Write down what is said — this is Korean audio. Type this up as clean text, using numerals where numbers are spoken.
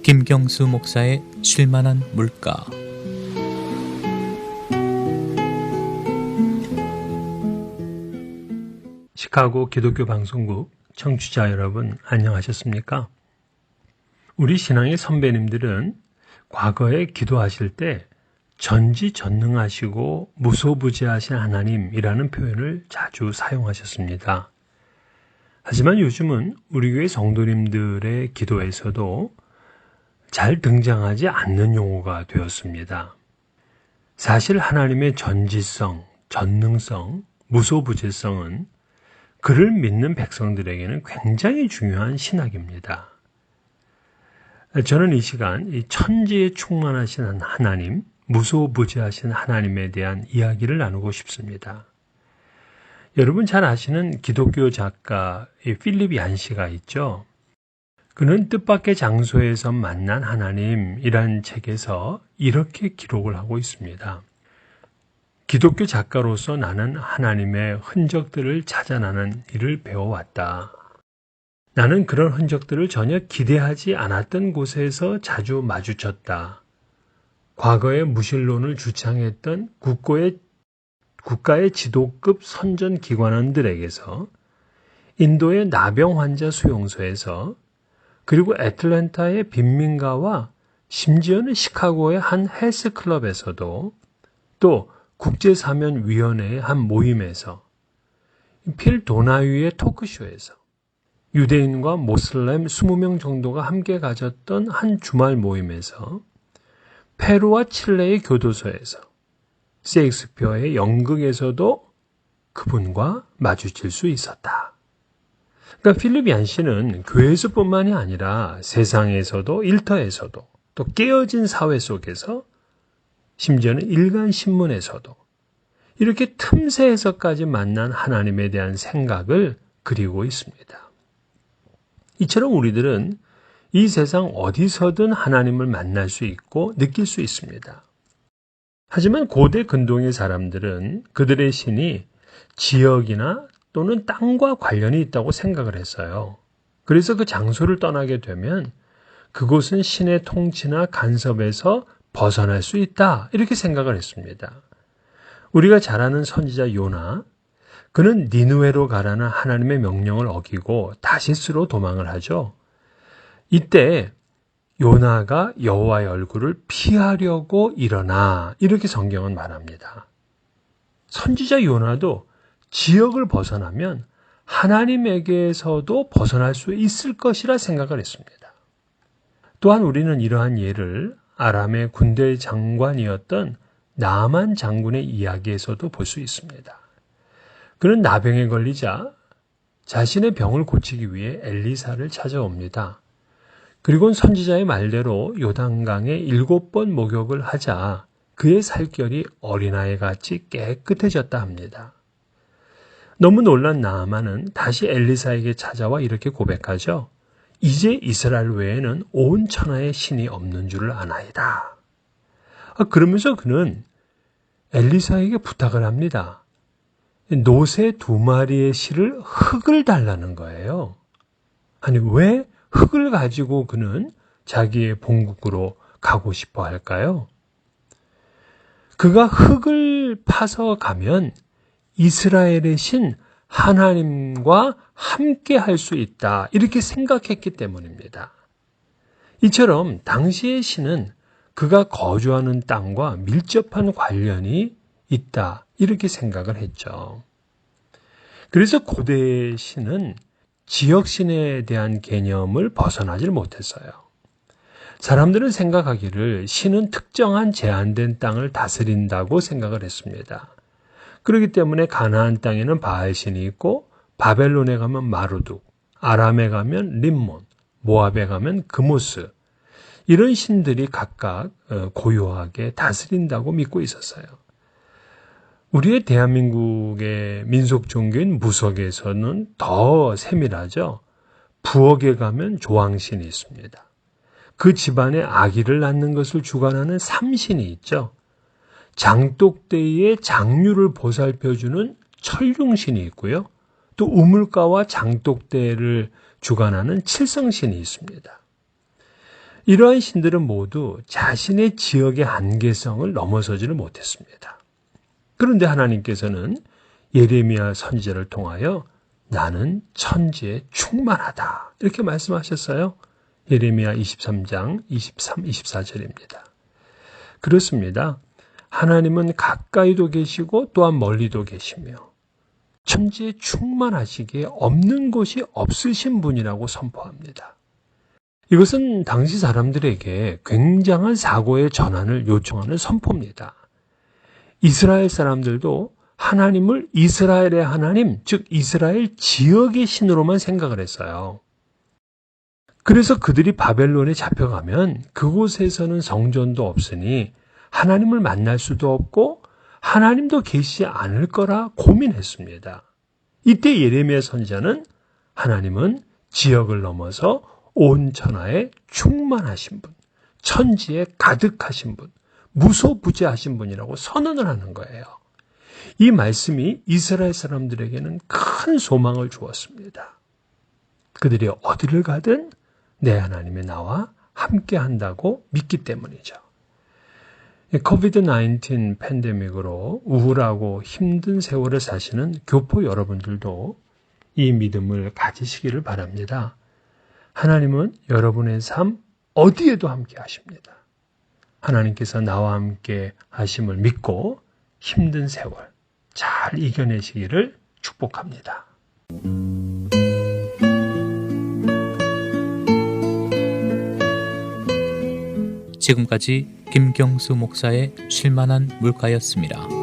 김경수 목사의 쉴만한 물가. 시카고 기독교 방송국 청취자 여러분, 안녕하셨습니까? 우리 신앙의 선배님들은 과거에 기도하실 때 전지전능하시고 무소부재하신 하나님이라는 표현을 자주 사용하셨습니다. 하지만 요즘은 우리 교회 성도님들의 기도에서도 잘 등장하지 않는 용어가 되었습니다. 사실 하나님의 전지성, 전능성, 무소부재성은 그를 믿는 백성들에게는 굉장히 중요한 신학입니다. 저는 이 시간 이 천지에 충만하신 하나님, 무소부재하신 하나님에 대한 이야기를 나누고 싶습니다. 여러분 잘 아시는 기독교 작가 필립 얀시가 있죠. 그는 뜻밖의 장소에서 만난 하나님이란 책에서 이렇게 기록을 하고 있습니다. 기독교 작가로서 나는 하나님의 흔적들을 찾아나는 일을 배워왔다. 나는 그런 흔적들을 전혀 기대하지 않았던 곳에서 자주 마주쳤다. 과거에 무신론을 주창했던 국가의 지도급 선전기관원들에게서, 인도의 나병 환자 수용소에서, 그리고 애틀랜타의 빈민가와 심지어는 시카고의 한 헬스클럽에서도, 또 국제사면위원회의 한 모임에서, 필 도나유의 토크쇼에서, 유대인과 모슬렘 20명 정도가 함께 가졌던 한 주말 모임에서, 페루와 칠레의 교도소에서, 세익스피어의 연극에서도 그분과 마주칠 수 있었다. 그러니까 필립 얀시는 교회에서뿐만이 아니라 세상에서도, 일터에서도, 또 깨어진 사회 속에서, 심지어는 일간 신문에서도 이렇게 틈새에서까지 만난 하나님에 대한 생각을 그리고 있습니다. 이처럼 우리들은 이 세상 어디서든 하나님을 만날 수 있고 느낄 수 있습니다. 하지만 고대 근동의 사람들은 그들의 신이 지역이나 또는 땅과 관련이 있다고 생각을 했어요. 그래서 그 장소를 떠나게 되면 그곳은 신의 통치나 간섭에서 벗어날 수 있다, 이렇게 생각을 했습니다. 우리가 잘 아는 선지자 요나, 그는 니느웨로 가라는 하나님의 명령을 어기고 다시스로 도망을 하죠. 이때 요나가 여호와의 얼굴을 피하려고 일어나, 이렇게 성경은 말합니다. 선지자 요나도 지역을 벗어나면 하나님에게서도 벗어날 수 있을 것이라 생각을 했습니다. 또한 우리는 이러한 예를 아람의 군대 장관이었던 나만 장군의 이야기에서도 볼 수 있습니다. 그는 나병에 걸리자 자신의 병을 고치기 위해 엘리사를 찾아옵니다. 그리고는 선지자의 말대로 요단강에 7번 목욕을 하자 그의 살결이 어린아이같이 깨끗해졌다 합니다. 너무 놀란 나아만은 다시 엘리사에게 찾아와 이렇게 고백하죠. 이제 이스라엘 외에는 온 천하에 신이 없는 줄을 아나이다. 그러면서 그는 엘리사에게 부탁을 합니다. 노새 2마리의 실을 흙을 달라는 거예요. 아니, 왜 흙을 가지고 그는 자기의 본국으로 가고 싶어 할까요? 그가 흙을 파서 가면 이스라엘의 신 하나님과 함께 할 수 있다, 이렇게 생각했기 때문입니다. 이처럼 당시의 신은 그가 거주하는 땅과 밀접한 관련이 있다, 이렇게 생각을 했죠. 그래서 고대의 신은 지역신에 대한 개념을 벗어나질 못했어요. 사람들은 생각하기를 신은 특정한 제한된 땅을 다스린다고 생각을 했습니다. 그렇기 때문에 가나안 땅에는 바알신이 있고, 바벨론에 가면 마루둑, 아람에 가면 림몬, 모압에 가면 그모스, 이런 신들이 각각 고요하게 다스린다고 믿고 있었어요. 우리의 대한민국의 민속 종교인 무속에서는 더 세밀하죠. 부엌에 가면 조왕신이 있습니다. 그 집안에 아기를 낳는 것을 주관하는 삼신이 있죠. 장독대의 장류를 보살펴주는 철룡신이 있고요. 또 우물가와 장독대를 주관하는 칠성신이 있습니다. 이러한 신들은 모두 자신의 지역의 한계성을 넘어서지를 못했습니다. 그런데 하나님께서는 예레미야 선지자를 통하여 나는 천지에 충만하다 이렇게 말씀하셨어요. 예레미야 23장 23, 24절입니다. 그렇습니다. 하나님은 가까이도 계시고 또한 멀리도 계시며 천지에 충만하시기에 없는 곳이 없으신 분이라고 선포합니다. 이것은 당시 사람들에게 굉장한 사고의 전환을 요청하는 선포입니다. 이스라엘 사람들도 하나님을 이스라엘의 하나님, 즉 이스라엘 지역의 신으로만 생각을 했어요. 그래서 그들이 바벨론에 잡혀가면 그곳에서는 성전도 없으니 하나님을 만날 수도 없고 하나님도 계시지 않을 거라 고민했습니다. 이때 예레미야 선지자는 하나님은 지역을 넘어서 온 천하에 충만하신 분, 천지에 가득하신 분, 무소부재하신 분이라고 선언을 하는 거예요. 이 말씀이 이스라엘 사람들에게는 큰 소망을 주었습니다. 그들이 어디를 가든 내 하나님이 나와 함께 한다고 믿기 때문이죠. 코비드-19 팬데믹으로 우울하고 힘든 세월을 사시는 교포 여러분들도 이 믿음을 가지시기를 바랍니다. 하나님은 여러분의 삶 어디에도 함께 하십니다. 하나님께서 나와 함께 하심을 믿고 힘든 세월 잘 이겨내시기를 축복합니다. 지금까지 김경수 목사의 쉴만한 물가였습니다.